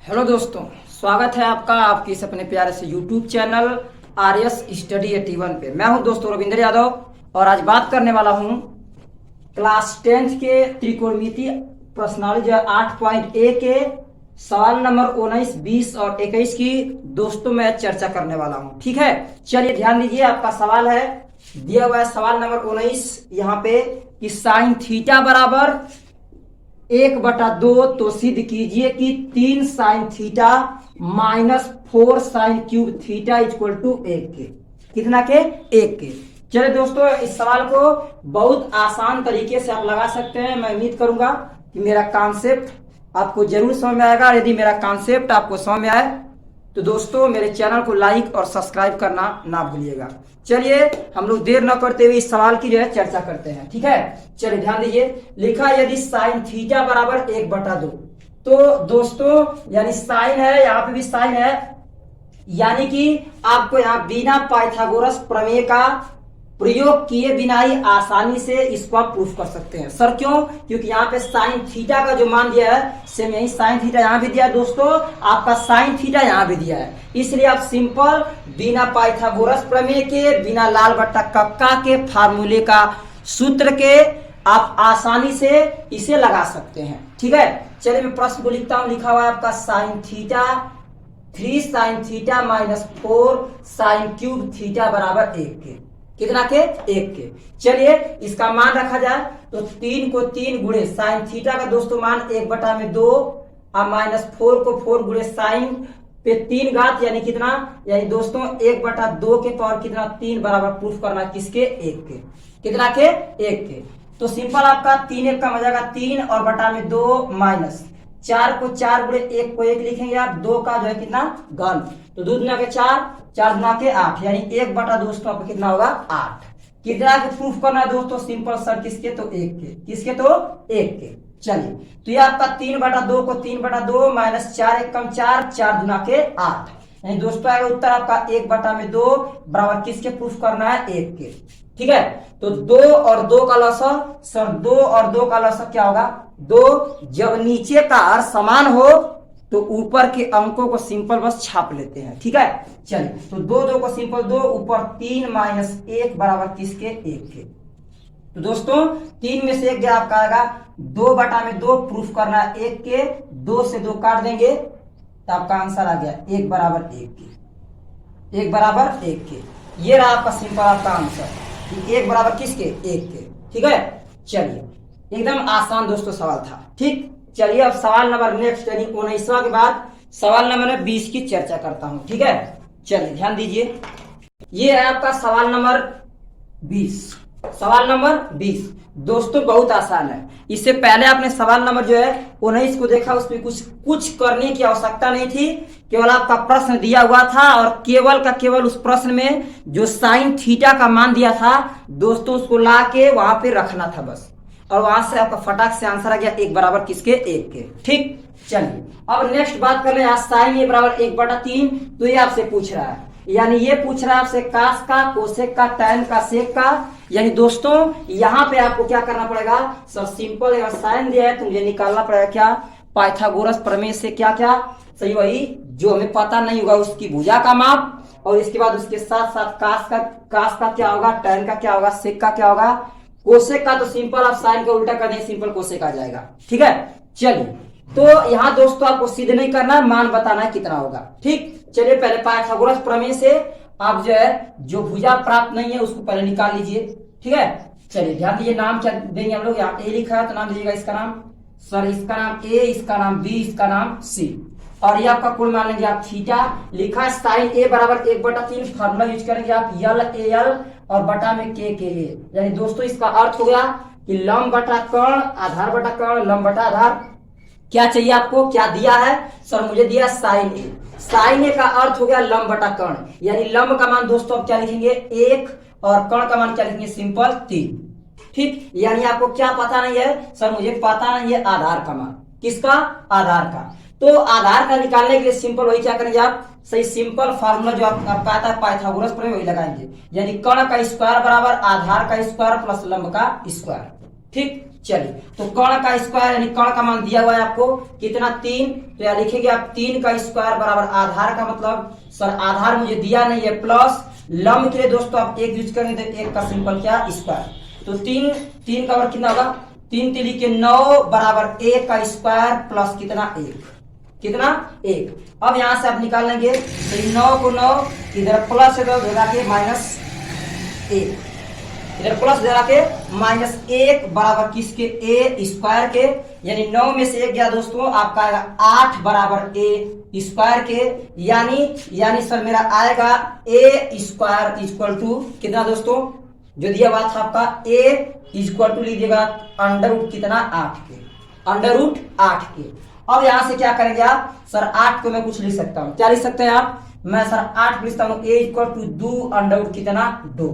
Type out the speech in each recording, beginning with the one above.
Hello दोस्तों, स्वागत है आपका आपके इस अपने प्यारे से यूट्यूब चैनल RS स्टडी 81 पे। मैं हूं दोस्तों रविंद्र यादव और आज बात करने वाला हूं क्लास 10th के त्रिकोणमिति प्रश्नावली जो 8.A के सवाल नंबर 19, 20 और 21 की दोस्तों मैं चर्चा करने वाला हूं। ठीक है, चलिए ध्यान दीजिए। आपका सवाल है, दिया हुआ है सवाल नंबर 19 यहाँ पे कि साइन थीटा बराबर 1/2, तो सिद्ध कीजिए कि 3 sine theta minus 4 sine cube theta equal to 1 के। कितना के? 1 के। चलिए दोस्तों, इस सवाल को बहुत आसान तरीके से आप लगा सकते हैं। मैं उम्मीद करूंगा कि मेरा कॉन्सेप्ट आपको जरूर समझ में आएगा। यदि मेरा कॉन्सेप्ट आपको समझ में आए तो दोस्तों मेरे चैनल को लाइक और सब्सक्राइब करना ना भूलिएगा। चलिए हम लोग देर न करते हुए इस सवाल की जो है चर्चा करते हैं। ठीक है, चलिए ध्यान दीजिए। लिखा है यदि साइन थीटा बराबर 1/2, तो दोस्तों यानी साइन है, यहाँ पे भी साइन है, यानी कि आपको यहाँ बिना पाइथागोरस प्रमेय का प्रयोग किए बिना ही आसानी से इसको आप प्रूफ कर सकते हैं। सर क्यों? क्योंकि यहाँ पे साइन थीटा का जो मान दिया है सेम यही साइन थीटा यहाँ भी दिया है दोस्तों, आपका साइन थीटा यहाँ भी दिया है। इसलिए आप सिंपल बिना पाइथागोरस प्रमेय के, बिना लाल बट्टा कक्का के फार्मूले का सूत्र के आप आसानी से इसे लगा सकते हैं। ठीक है, चलिए मैं प्रश्न को लिखता हूं। लिखा हुआ है आपका sine theta 3 sine theta minus 4 sine cube theta बराबर 1 के। कितना के? 1 के। चलिए इसका मान रखा जाए तो 3 को 3 गुणे साइन थीटा का दोस्तों मान 1/2 और माइनस 4 को 4 गुणे साइन पे 3 घात यानी कितना, यानी दोस्तों 1/2 के पावर कितना 3 बराबर प्रूफ करना किसके? 1 के। कितना के? 1 के। तो सिंपल आपका 3 1 का हो जाएगा 3 और बटा में 2 माइनस 4 को 4 गुणे 1 को 1 लिखेंगे आप, 2 का जो है कितना घन, तो 2 गुना के 4, 4 गुना के 8 यानी 1/, दोस्तों आपका कितना होगा 8। कितना के प्रूफ करना है दोस्तों? सिंपल सर किसके? तो 1 के। किसके? तो 1 के। चलिए तो ये आपका 3/2 को 3/2 माइनस 4 1 कम 4, 4 गुना के 8 यानी दोस्तों आएगा उत्तर आपका 1/2 बराबर किसके प्रूफ करना है? 1 के। ठीक है, तो 2 और 2 का लसर, सर 2 और 2 का लसर क्या होगा? 2। जब नीचे का हर समान हो तो ऊपर के अंकों को सिंपल बस छाप लेते हैं। ठीक है, चलिए तो 2 2 को सिंपल 2, ऊपर 3 माइनस 1 बराबर किसके? 1 के। तो दोस्तों 3 में से 1 गया आपका आएगा 2/2 प्रूफ करना है 1 के। 2 से 2 काट देंगे तो आपका आंसर आ गया 1 बराबर 1 के। 1 बराबर 1 के। ये रहा आपका सिंपल आपका आंसर, 1 बराबर किसके? 1 के। ठीक है, चलिए एकदम आसान दोस्तों सवाल था। ठीक, चलिए अब सवाल नंबर नेक्स्ट यानी 19वां के बाद सवाल नंबर 20 की चर्चा करता हूं। ठीक है, चलिए ध्यान दीजिए। ये है आपका सवाल नंबर 20। सवाल नंबर 20 दोस्तों बहुत आसान है। इससे पहले आपने सवाल नंबर जो है 19 को देखा, उसमें कुछ करने की आवश्यकता नहीं थी। केवल आपका प्रश्न दिया हुआ था और केवल का केवल उस प्रश्न में जो साइन थीटा का मान दिया था दोस्तों उसको ला के वहां पे रखना था बस, और वहां से आपका फटाक से आंसर आ गया 1 बराबर किसके? 1 के। ठीक, चलिए अब नेक्स्ट बात कर रहे हैं साइन ए बराबर 1/3। तो ये आपसे पूछ रहा है, यानी ये पूछ रहा है आपसे कास का, कोसेक का, टैन का, सेक का। यानी दोस्तों यहाँ पे आपको क्या करना पड़ेगा? सर सिंपल है, साइन दिया है तो मुझे निकालना पड़ेगा क्या? पाइथागोरस प्रमेय से क्या क्या? सही वही जो हमें पता नहीं होगा उसकी भुजा का माप, और इसके बाद उसके साथ साथ कास का क्या होगा, टैन का क्या होगा, सेक का क्या होगा, कोसेक का तो सिंपल आप साइन का उल्टा कर देंगे, सिंपल कोसेक आ जाएगा। ठीक है, चलिए तो यहाँ दोस्तों आपको सिद्ध नहीं करना है, मान बताना है कितना होगा। ठीक, चलिए पहले पाइथागोरस प्रमेय से आप जो है जो भुजा प्राप्त नहीं है उसको पहले निकाल लीजिए। ठीक है, चलिए ध्यान दीजिए। नाम क्या देंगे हम लोग? यहाँ ए लिखा है तो नाम दीजिएगा इसका नाम, सर इसका नाम ए, इसका नाम बी, इसका नाम सी, और ये आपका कुल मान लेंगे आप थीटा। लिखा है साइन ए बराबर 1/3, फार्मूला यूज करेंगे आप यल ए यल और बटा में के ए। यानी दोस्तों इसका अर्थ हो गया कि लंब बटा कर्ण, आधार बटा कर्ण, लंब बटा आधार। क्या चाहिए आपको? क्या दिया है? सर मुझे दिया साइन ए। साइन ए का अर्थ हो गया लंब बटा कर्ण, यानी लंब का मान दोस्तों आप क्या लिखेंगे? 1 और कर्ण का मान क्या लिखेंगे? सिंपल 3। ठीक, यानी आपको क्या पता नहीं है? सर मुझे पता नहीं है आधार का मान। किसका? आधार का। तो आधार का निकालने के लिए सिंपल वही क्या करेंगे आप? सही सिंपल फार्मूला जो आपका आता है पाइथागोरस प्रमेय वही लगाएंगे, यानी कर्ण का स्क्वायर बराबर आधार का स्क्वायर प्लस लंब का स्क्वायर। ठीक, चलिए, तो कर्ण का स्क्वायर यानी कर्ण का मान दिया हुआ है आपको कितना 3, तो यहाँ लिखेंगे आप 3 का स्क्वायर बराबर आधार का मतलब सर आधार मुझे दिया नहीं है प्लस लंब के लिए दोस्तों आप 1 यूज करेंगे तो 1 का सिंपल क्या स्क्वायर, तो 3 का वर्ग कितना होगा 3 3 के 9 बराबर 1 का स्क्वायर प्लस कितना 1, कितना 1। अब यहां से आप निकाल लेंगे तो 9 को 9 इधर प्लस है तो भेजा के -1, इधर प्लस भेजा के -1 बराबर किसके a स्क्वायर के, यानी 9 में से 1 गया दोस्तों आपका आएगा 8 बराबर a स्क्वायर के, यानी सर मेरा आएगा a स्क्वायर इक्वल टू कितना दोस्तों जो दिया हुआ था आपका a इक्वल टू लीजिएगा अंडर कितना 8 के, अंडर 8 के। अब यहां से क्या करेंगे आप सर 8 को मैं कुछ लिख सकता हूं, क्या लिख सकते हैं आप, मैं सर 8 लिखता हूं a इक्वल टू 2 अंडर कितना 2।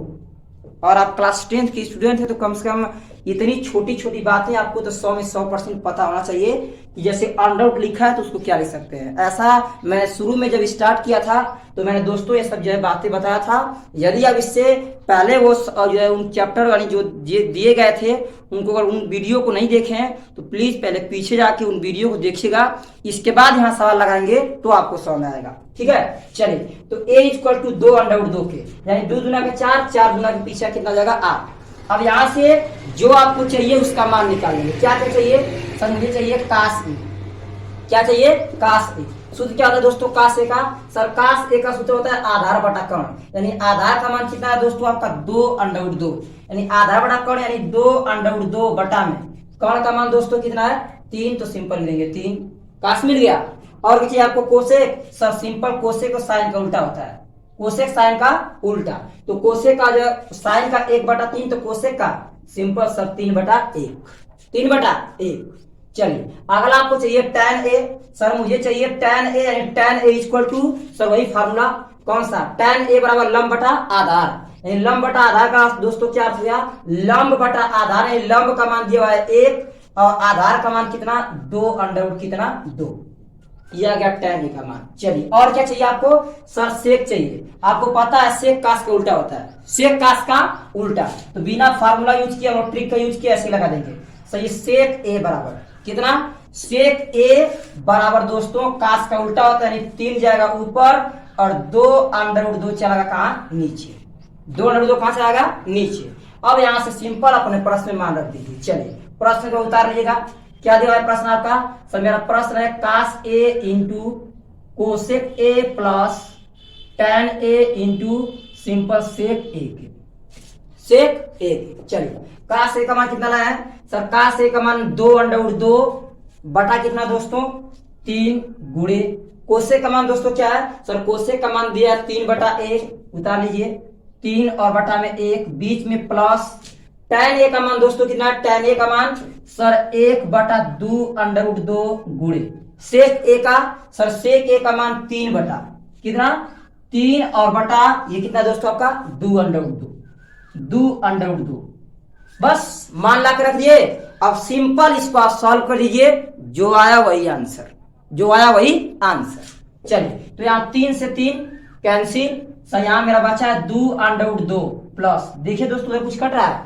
और आप क्लास 10th की स्टूडेंट है तो कम से कम इतनी छोटी छोटी बातें आपको तो 100 में 100% पता होना चाहिए कि जैसे अंडर लिखा है तो उसको क्या लिख सकते हैं। ऐसा मैं शुरू में जब स्टार्ट किया था तो मैंने दोस्तों ये सब जो है बातें बताया था। यदि आप इससे पहले वो जो है उन चैप्टर वाली जो दिए गए थे उनको अगर उन वीडियो को नहीं देखे हैं तो प्लीज पहले पीछे जाके उन वीडियो को देखिएगा, इसके बाद यहाँ सवाल लगाएंगे तो आपको समझ आएगा। ठीक है, चलिए तो a इक्वल टू 2 अंडर 2 के, यानी 2 दूना के 4, 4 दूना के पीछे कितना जाएगा 8। अब यहाँ से जो आपको चाहिए उसका मान निकालेंगे। क्या क्या चाहिए सर, मुझे चाहिए काश ए। क्या चाहिए काश ए। सूत्र क्या होता है दोस्तों काश ए का, सर काश ए का सूत्र होता है आधार बटा कर्ण, यानी आधार का मान कितना है दोस्तों आपका 2 अंडर 2, यानी आधार बटा कर्ण यानी 2 अंडर 2 बटा में कर्ण का मान दोस्तों कितना है 3, तो सिंपल लेंगे 3, काश मिल गया। और क्या चाहिए आपको कोसेक, सर सिंपल कोसेक और साइन का उल्टा होता है, कोसेक साइन का उल्टा, तो कोसेक का जो साइन का 1/3 तो कोसेक का सिंपल सर 3/1, 3/1। चलिए अगला आपको चाहिए tan a, सर मुझे चाहिए tan a यानी tan a equal to sir वही फार्मूला कौन सा tan a बराबर लंब बटा आधार, यानी लंब बटा आधार का दोस्तों क्या अर्थ हुआ, लंब बटा आधार, यानी लंब का मान दिया हुआ है 1 और आधार का मान कितना 2 अंडर कितना 2, यह आ गया tan a का मान। चलिए और क्या चाहिए आपको, सर सेक चाहिए, आपको पता है सेक काश का उल्टा होता है, सेक काश का उल्टा, तो बिना फार्मूला यूज किया और ट्रिक का यूज किया ऐसे लगा देंगे। सही सेक a बराबर कितना, सेक a बराबर दोस्तों काश का उल्टा होता है, यानी 3 जाएगा ऊपर और 2 अंडर 2 चलेगा कहाँ नीचे, 2 अंडर 2 कहां से आएगा नीचे। अब यहां से सिंपल अपने प्रश्न में मान रख दीजिए। चलिए प्रश्न को उतार लीजिएगा, क्या दिया है प्रश्न आपका, सर मेरा प्रश्न है cos a into cosec a plus tan a into simple sec a के, सेक a के। चलिए काश a का मान कितना लाया है सर, काश a का मान 2 अंडर 2 बटा कितना दोस्तों 3 गुणे कोसेक का मान दोस्तों क्या है सर, कोसेक का मान दिया है 3/1, उतार लीजिए 3 और बटा में 1 बीच में प्लस tan a का मान दोस्तों कितना है, tan a का मान सर 1/2 अंडर 2 गुणे सेक a का, सर सेक a का मान 3 बटा कितना 3 और बटा ये कितना दोस्तों आपका 2 अंडर 2, बस मान ला के रख दिए। अब सिंपल इसको आप सॉल्व कर लीजिए, जो आया वही आंसर, जो आया वही आंसर। चलिए तो यहाँ 3 से 3 कैंसिल, सर यहाँ मेरा बचा है 2 अंडर 2 प्लस, देखिए दोस्तों कुछ कट रहा है,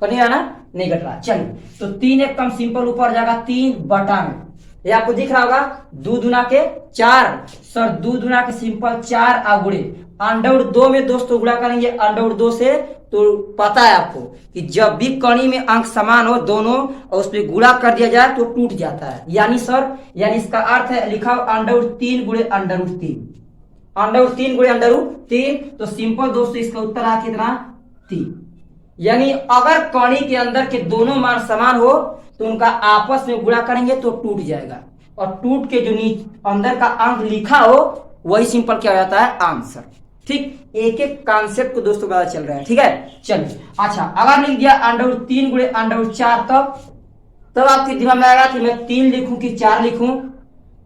कट नहीं रहा ना, नहीं कट रहा। चलिए तो 3 एकदम सिंपल ऊपर जाएगा 3 बटा में, ये आपको दिख रहा होगा 2 दूना के 4, सर 2 दूना के सिंपल 4 गुणे अंडर 2 में दोस्तों गुणा करेंगे अंडर 2 से, तो पता है आपको कि जब भी कणी में अंक समान हो दोनों और उस पर गुणा कर दिया जाए तो टूट जाता है, यानी सर यानी इसका अर्थ है लिखा अंडर 3 गुणे अंडर 3, अंडर 3 गुणे अंडर 3, तो सिंपल दोस्तों इसका उत्तर आ कितना 3। यानी अगर कणी के अंदर के दोनों मान समान हो तो उनका आपस में गुणा करेंगे तो टूट जाएगा, और टूट के जो नीचे अंदर का अंक लिखा हो वही सिंपल क्या हो जाता है आंसर। ठीक, एक एक कॉन्सेप्ट को दोस्तों पता चल रहा है। ठीक है, चलिए अच्छा अगर लिख दिया अंडर 3 गुणे अंडर 4 तब आपके दिमाग में आएगा कि मैं 3 लिखूं कि 4 लिखूं,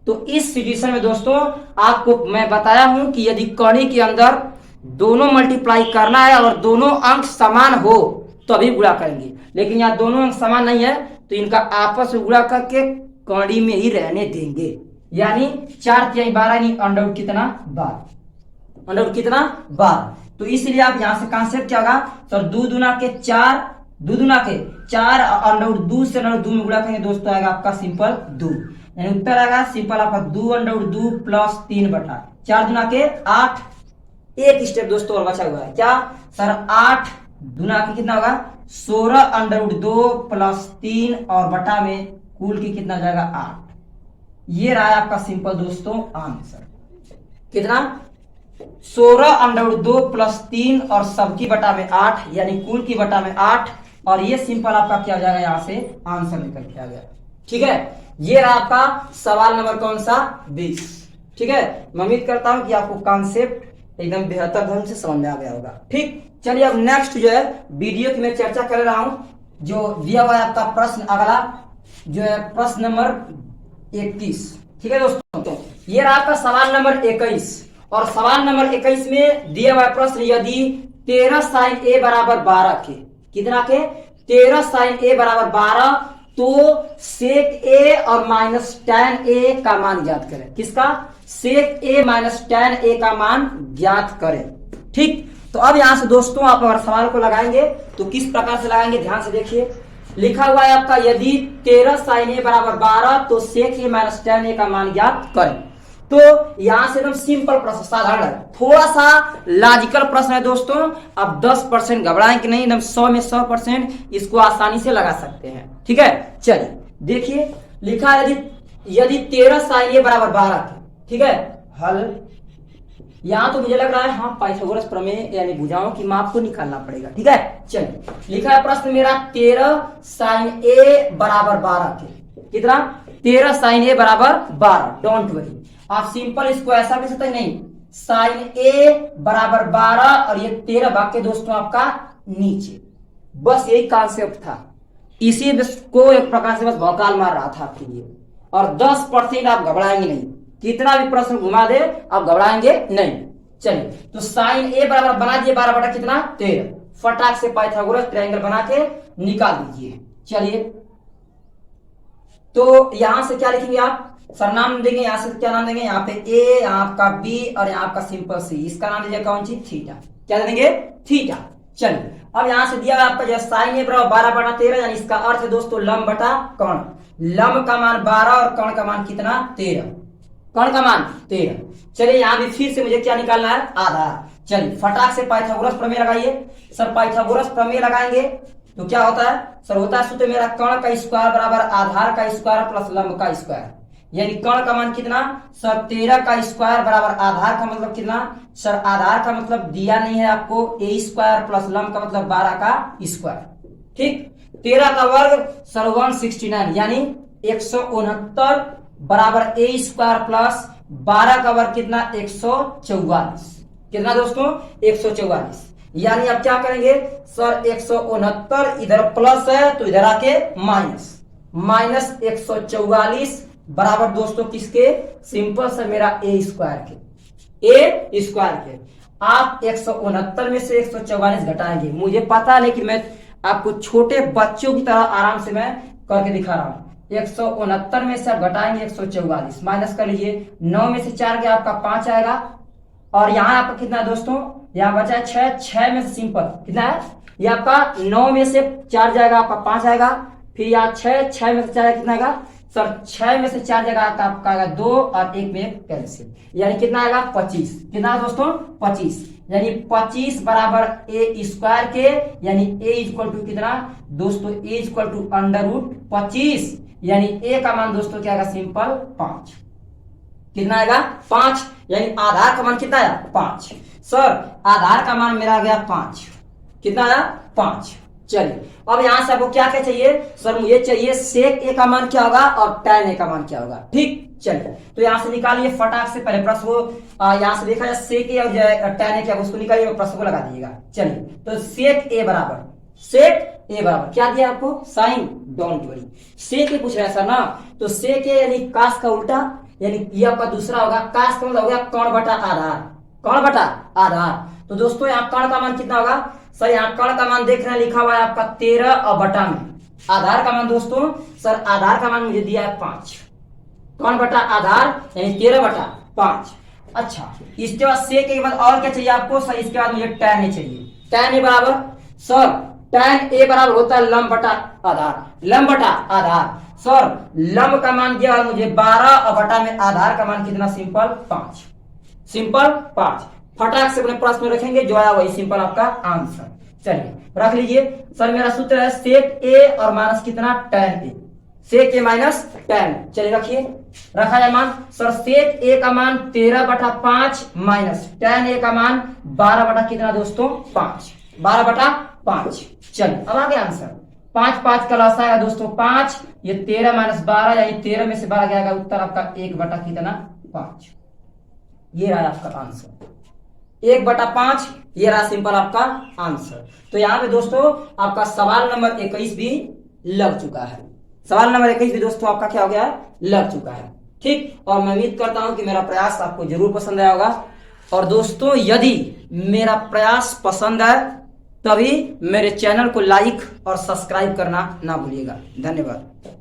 तो इस सिचुएशन में दोस्तों आपको मैं बताया हूं कि यदि कणी के अंदर दोनों मल्टीप्लाई करना है और दोनों अंक समान हो तो अभी गुणा करेंगे, लेकिन यहाँ दोनों अंक समान नहीं है तो इनका आपस में गुणा करके कणी में ही रहने देंगे, यानी 4 × 12 यानी अंडर कितना 12, अंडर कितना 12। तो इसलिए आप यहां से कॉन्सेप्ट क्या होगा सर 2 दूना के 4, 2 दूना के 4 √2 से √2 में गुणा करेंगे दोस्तों आएगा आपका सिंपल 2, यानी उत्तर आएगा सिंपल आपका 2 √2 प्लस 3 बटा 4 दुना के 8। एक स्टेप दोस्तों और बचा हुआ है, क्या सर 8 दुना के कितना होगा 16 √2 प्लस 3 और बटा में कुल की कितना जाएगा 8। ये रहा आपका सिंपल दोस्तों आंसर, कितना 16 √2 प्लस 3 और सबकी बटा में 8, यानी कुल की बटा में 8। और ये सिंपल आपका क्या हो जाएगा, यहां से आंसर निकल के आ गया। ठीक है, ये रहा आपका सवाल नंबर कौन सा 20। ठीक है, मैं उम्मीद करता हूं कि आपको कॉन्सेप्ट एकदम बेहतर ढंग से समझ में आ गया होगा। ठीक, चलिए अब नेक्स्ट जो है वीडियो की मैं चर्चा कर रहा हूं, जो दिया हुआ है आपका प्रश्न अगला जो है प्रश्न नंबर 21। ठीक है दोस्तों, तो ये रहा आपका सवाल नंबर 21 और सवाल नंबर 21 में दिया हुआ प्रश्न यदि 13 sin a बराबर 12 के, कितना के 13 sin a बराबर 12 तो sec a और माइनस tan a का मान ज्ञात करें। किसका, sec a minus tan a का मान ज्ञात करें। ठीक, तो अब यहां से दोस्तों आप अगर सवाल को लगाएंगे तो किस प्रकार से लगाएंगे, ध्यान से देखिए। लिखा हुआ है आपका यदि 13 sin a बराबर 12 तो sec a minus tan a का मान ज्ञात करें। तो यहां से एकदम सिंपल प्रश्न, साधारण है, थोड़ा सा लॉजिकल प्रश्न है दोस्तों। अब 10% घबराएं कि नहीं, एकदम 100 में 100% इसको आसानी से लगा सकते हैं। ठीक है, चलिए देखिए लिखा है यदि 13 sin a बराबर 12 के, ठीक है, हल यहां तो मुझे लग रहा है हाँ पाइथागोरस प्रमेय यानी भुजाओं की माप को निकालना पड़ेगा। ठीक है, चलिए लिखा है प्रश्न मेरा 13 sin a बराबर 12 के, कितना 13 sin a बराबर 12। डोंट वरी, आप सिंपल इसको ऐसा भी सकते नहीं, sin a बराबर 12 और ये 13 वाक्य दोस्तों आपका नीचे, बस यही कॉन्सेप्ट था। इसी को एक प्रकार से बस भौकाल मार रहा था आपके लिए। और 10% आप घबराएंगे नहीं, कितना भी प्रश्न घुमा दे आप घबराएंगे नहीं। चलिए, तो sin a बराबर बना दिए 12 बटा कितना 13, फटाक से पाइथागोरस ट्रायंगल बना के निकाल दीजिए। चलिए, तो यहां से क्या लिखेंगे आप, सरनाम देंगे, यहां से क्या नाम देंगे, यहाँ पे a, यहाँ आपका b और यहाँ आपका सिंपल c, इसका नाम दीजिए कौन सी थीटा, क्या देंगे थीटा। चलिए, अब यहां से दिया आपका जो sin a बराबर 12 बटा 13, यानी इसका अर्थ है दोस्तों लंब बटा कर्ण। लंब का मान 12 और कर्ण का मान कितना 13, कर्ण का मान 13। चलिए यहाँ भी फिर से मुझे क्या निकालना है, आधार। चलिए फटाक से पाइथागोरस प्रमेय लगाइए। सर पाइथागोरस प्रमेय लगाएंगे तो क्या होता है, सर होता है सूत्र मेरा कर्ण का स्क्वायर बराबर आधार का स्क्वायर प्लस लंब का स्क्वायर, यानी कर्ण का मान कितना सर 13 का स्क्वायर बराबर आधार का मतलब कितना, सर आधार का मतलब दिया नहीं है आपको a स्क्वायर प्लस लंब का मतलब 12 का स्क्वायर। ठीक, 13 का वर्ग सर 169 यानी 169 बराबर a स्क्वायर प्लस 12 का वर्ग कितना 144, कितना दोस्तों 144। यानी अब क्या करेंगे सर 169 इधर प्लस है तो इधर आके माइनस, माइनस 144 बराबर दोस्तों किसके, सिंपल से मेरा a स्क्वायर के, a स्क्वायर के। आप 169 में से 144 घटाएंगे, मुझे पता है लेकिन मैं आपको छोटे बच्चों की तरह आराम से मैं करके दिखा रहा हूं। 169 में से आप घटाएंगे 144, माइनस कर लीजिए, 9 में से 4 के आपका 5 आएगा और यहाँ आपका कितना दोस्तों, यहाँ बचा है 6, 6 में से सिंपल कितना है, ये आपका 9 में से 4 जाएगा आपका 5 आएगा, फिर यहाँ 6, 6 में से 4 कितना आएगा सर 6 में से 4 जगह आपका आएगा 2 और 1 में कैंसिल, यानी कितना आएगा 25, कितना दोस्तों 25, यानी 25 बराबर a स्क्वायर के, यानी a इक्वल टू कितना दोस्तों, a इक्वल टू √25, यानी a का मान दोस्तों क्या आएगा सिंपल 5, कितना आएगा 5, यानी आधार का मान कितना आया 5। सर आधार का मान मेरा आ गया 5, कितना आया 5। चलिए अब यहां से आपको क्या क्या चाहिए, सर मुझे चाहिए सेक ए का मान क्या होगा और tan ए का मान क्या होगा। ठीक, चलिए तो यहां से निकालिए फटाक से, पहले प्रश्न को यहां से देखा जाए सेक ए और tan ए क्या उसको निकालिए और प्रश्न को लगा दीजिएगा। चलिए तो सेक ए बराबर क्या दिया आपको साइन, डोंट वरी, सेक ए पूछ रहा है सर ना, तो सेक ए यानी कास का उल्टा, यानी ये आपका दूसरा होगा, कास का मतलब हो गया कर्ण बटा आधार, कर्ण बटा आधार। तो दोस्तों यहाँ कर्ण का मान कितना होगा, सर यहाँ कर्ण का मान देख रहे हैं लिखा हुआ है आपका 13 और बटा में आधार का मान दोस्तों, सर आधार का मान मुझे दिया है 5, कर्ण बटा आधार यानी 13 बटा 5। अच्छा इसके बाद सेक के बाद और क्या चाहिए आपको, सर इसके बाद मुझे tan ए चाहिए, tan ए बराबर सर tan a बराबर होता है लंब बटा आधार, लंब बटा आधार। सर लंब का मान दिया है मुझे 12 और बटा में आधार का मान कितना, सिंपल 5, सिंपल 5। फटाक से अपने प्रश्न में रखेंगे, जो आया वही सिंपल आपका आंसर। चलिए रख लीजिए। सर मेरा सूत्र है सेक ए और माइनस कितना, tan a, sec a minus tan। चलिए रखिए, रखा जाए मान। सर सेक ए का मान 13 बटा 5 माइनस tan a का मान 12 बटा कितना दोस्तों, 5, 12 बटा 5। चलिए अब आगे आंसर, 5 5 का लॉस आएगा दोस्तों 5, ये 13 माइनस 12 यानी 13 में से 12 क्या आएगा, उत्तर आपका 1 बटा कितना, 5। ये रहा आपका आंसर, 1 बटा 5, ये रहा सिंपल आपका आंसर। तो यहाँ पे दोस्तों आपका सवाल नंबर 21 भी लग चुका है, सवाल नंबर 21 भी दोस्तों आपका क्या हो गया है, लग चुका है। ठीक, और मैं उम्मीद करता हूं कि मेरा प्रयास आपको जरूर पसंद आया होगा। और दोस्तों यदि मेरा प्रयास पसंद आए तभी मेरे चैनल को लाइक और सब्सक्राइब करना ना भूलिएगा। धन्यवाद।